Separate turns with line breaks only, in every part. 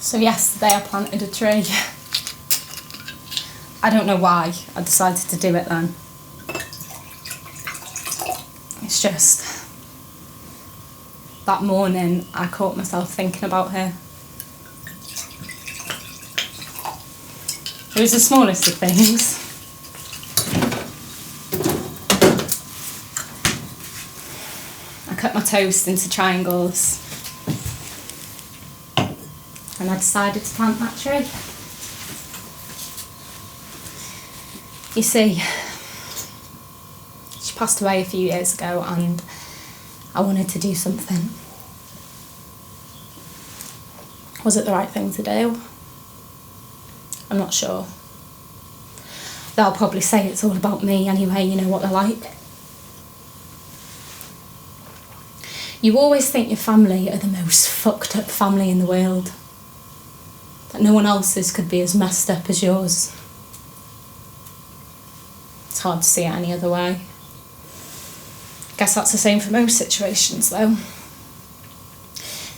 So yesterday I planted a tree. I don't know why I decided to do it then. It's just that morning I caught myself thinking about her. It was the smallest of things. I cut my toast into triangles and I decided to plant that tree. You see, she passed away a few years ago and I wanted to do something. Was it the right thing to do? I'm not sure. They'll probably say it's all about me anyway, you know what they're like. You always think your family are the most fucked up family in the world. That no one else's could be as messed up as yours. It's hard to see it any other way. Guess that's the same for most situations though.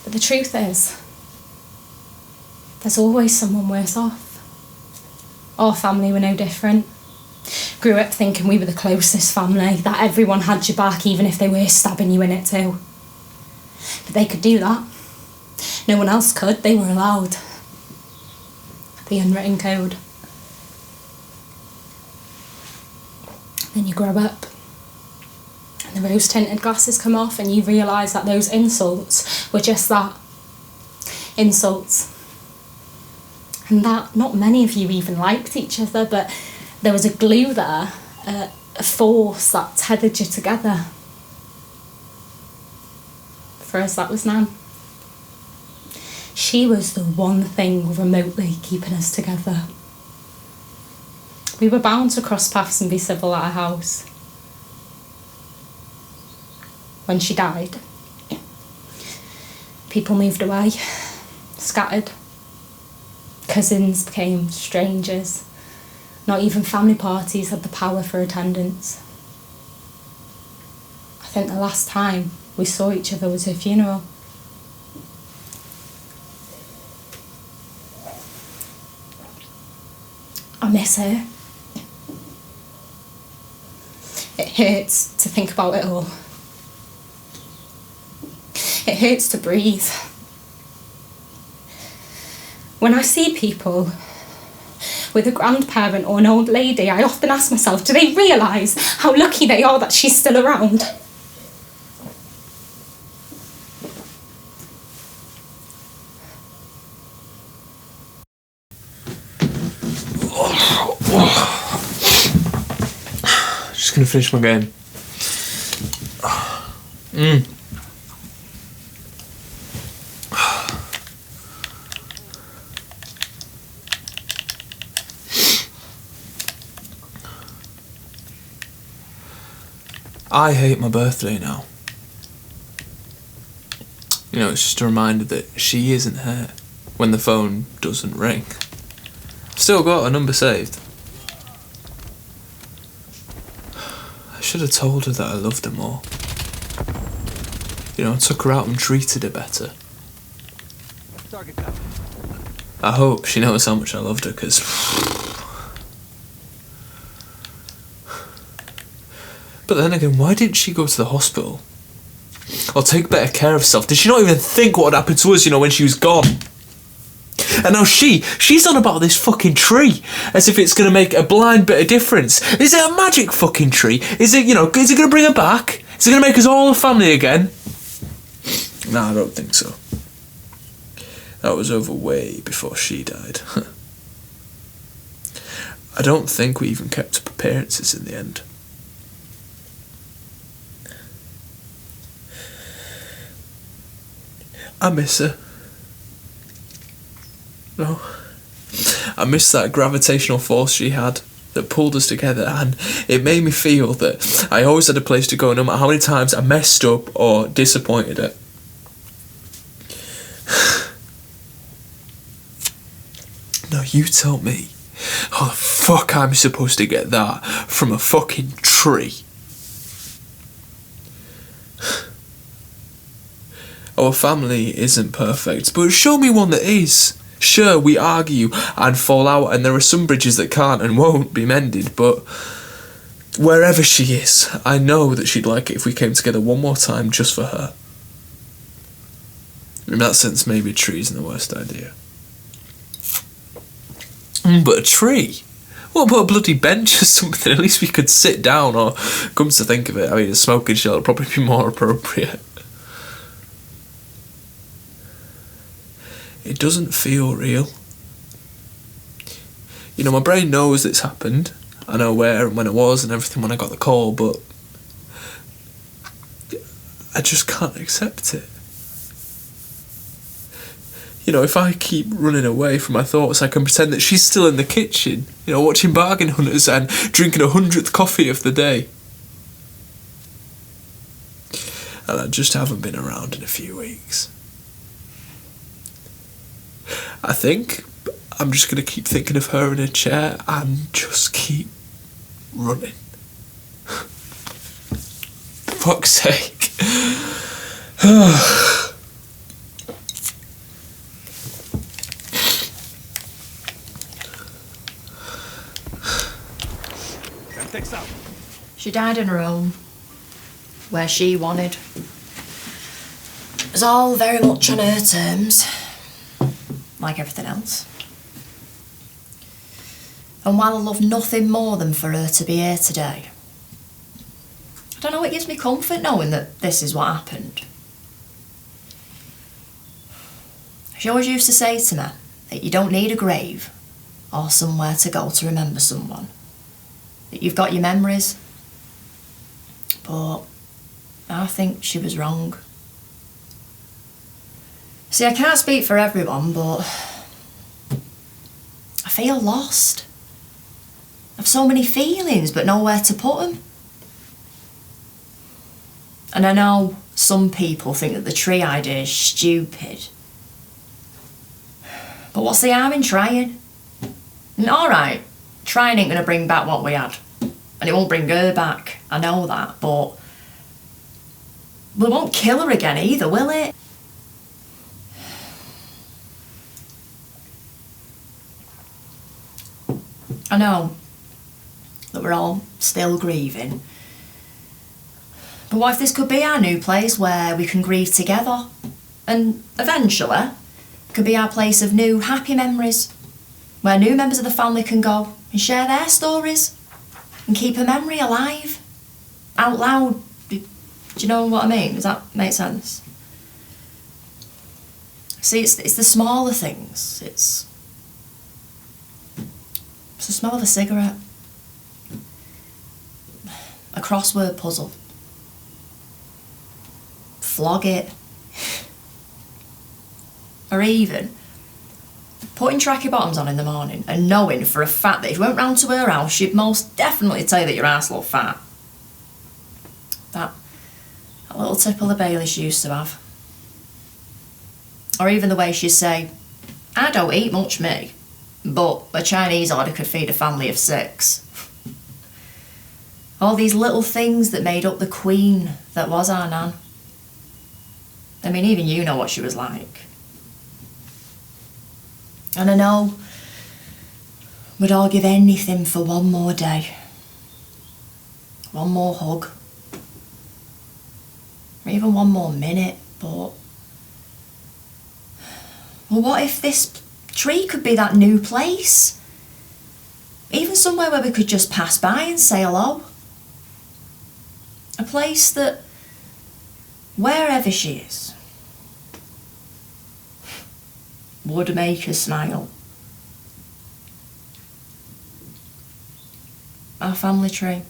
But the truth is, there's always someone worse off. Our family were no different. Grew up thinking we were the closest family, that everyone had your back even if they were stabbing you in it too. But they could do that. No one else could, they were allowed. The unwritten code. Then you grow up and the rose-tinted glasses come off and you realise that those insults were just that. Insults. And that not many of you even liked each other, but there was a glue there, a force that tethered you together. For us, that was Nan. She was the one thing remotely keeping us together. We were bound to cross paths and be civil at her house. When she died, people moved away, scattered. Cousins became strangers. Not even family parties had the power for attendance. I think the last time we saw each other was her funeral. I miss her. It hurts to think about it all. It hurts to breathe. When I see people with a grandparent or an old lady, I often ask myself, do they realise how lucky they are that she's still around?
Just gonna finish my game. I hate my birthday now. You know, it's just a reminder that she isn't here when the phone doesn't ring. I've still got her number saved. I should have told her that I loved her more. You know, I took her out and treated her better. I hope she knows how much I loved her, because... But then again, why didn't she go to the hospital? Or take better care of herself? Did she not even think what would happen to us, you know, when she was gone? And now she's on about this fucking tree, as if it's going to make a blind bit of difference. Is it a magic fucking tree? Is it, you know, is it going to bring her back? Is it going to make us all a family again? No, I don't think so. That was over way before she died. I don't think we even kept up appearances in the end. I miss her. No. I miss that gravitational force she had that pulled us together, and it made me feel that I always had a place to go no matter how many times I messed up or disappointed her. Now you tell me how the fuck I'm supposed to get that from a fucking tree. Our family isn't perfect, but show me one that is. Sure, we argue and fall out, and there are some bridges that can't and won't be mended, but wherever she is, I know that she'd like it if we came together one more time just for her. In that sense, maybe a tree isn't the worst idea. But a tree? What about a bloody bench or something? At least we could sit down, or, come to think of it, I mean, a smoking shelter would probably be more appropriate. It doesn't feel real. You know, my brain knows it's happened. I know where and when it was and everything when I got the call, but I just can't accept it. You know, if I keep running away from my thoughts, I can pretend that she's still in the kitchen, you know, watching Bargain Hunters and drinking 100th coffee of the day. And I just haven't been around in a few weeks. I think I'm just going to keep thinking of her in a chair and just keep running. Fuck's sake.
She died in her home, where she wanted. It was all very much on her terms, like everything else. And while I love nothing more than for her to be here today, I don't know, it gives me comfort knowing that this is what happened. She always used to say to me that you don't need a grave or somewhere to go to remember someone. That you've got your memories. But I think she was wrong. See, I can't speak for everyone, but I feel lost. I've so many feelings, but nowhere to put them. And I know some people think that the tree idea is stupid. But what's the harm in trying? And alright, trying ain't going to bring back what we had. And it won't bring her back, I know that, but we won't kill her again either, will it? I know that we're all still grieving. But what if this could be our new place where we can grieve together? And eventually, it could be our place of new happy memories, where new members of the family can go and share their stories and keep a memory alive, out loud. Do you know what I mean? Does that make sense? See, it's the smaller things. It's the smell of a cigarette, a crossword puzzle, flog it, or even putting tracky bottoms on in the morning and knowing for a fact that if you went round to her house, she'd most definitely tell you that your ass looked fat. That little tipple of Bailey she used to have. Or even the way she'd say, I don't eat much, me, but a Chinese order could feed a family of 6. All these little things that made up the queen that was our Nan. I mean, even you know what she was like. And I know we'd all give anything for one more day. One more hug. Or even one more minute, but well, what if this tree could be that new place? Even somewhere where we could just pass by and say hello. A place that, wherever she is, would make her smile. Our family tree.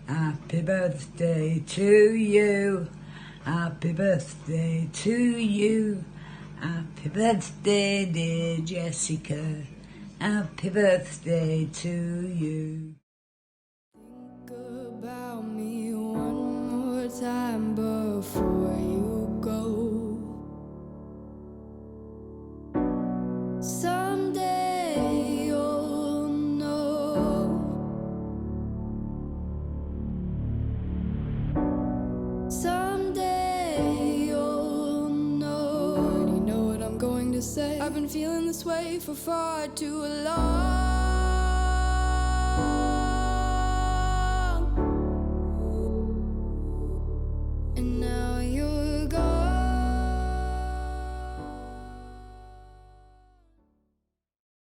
Happy birthday to you. Happy birthday to you. Happy birthday, dear Jessica. Happy birthday to you.
Think about me one more time before you go. Someday you'll know. Someday you'll know. I already know what I'm going to say. I've been feeling this way for far too long.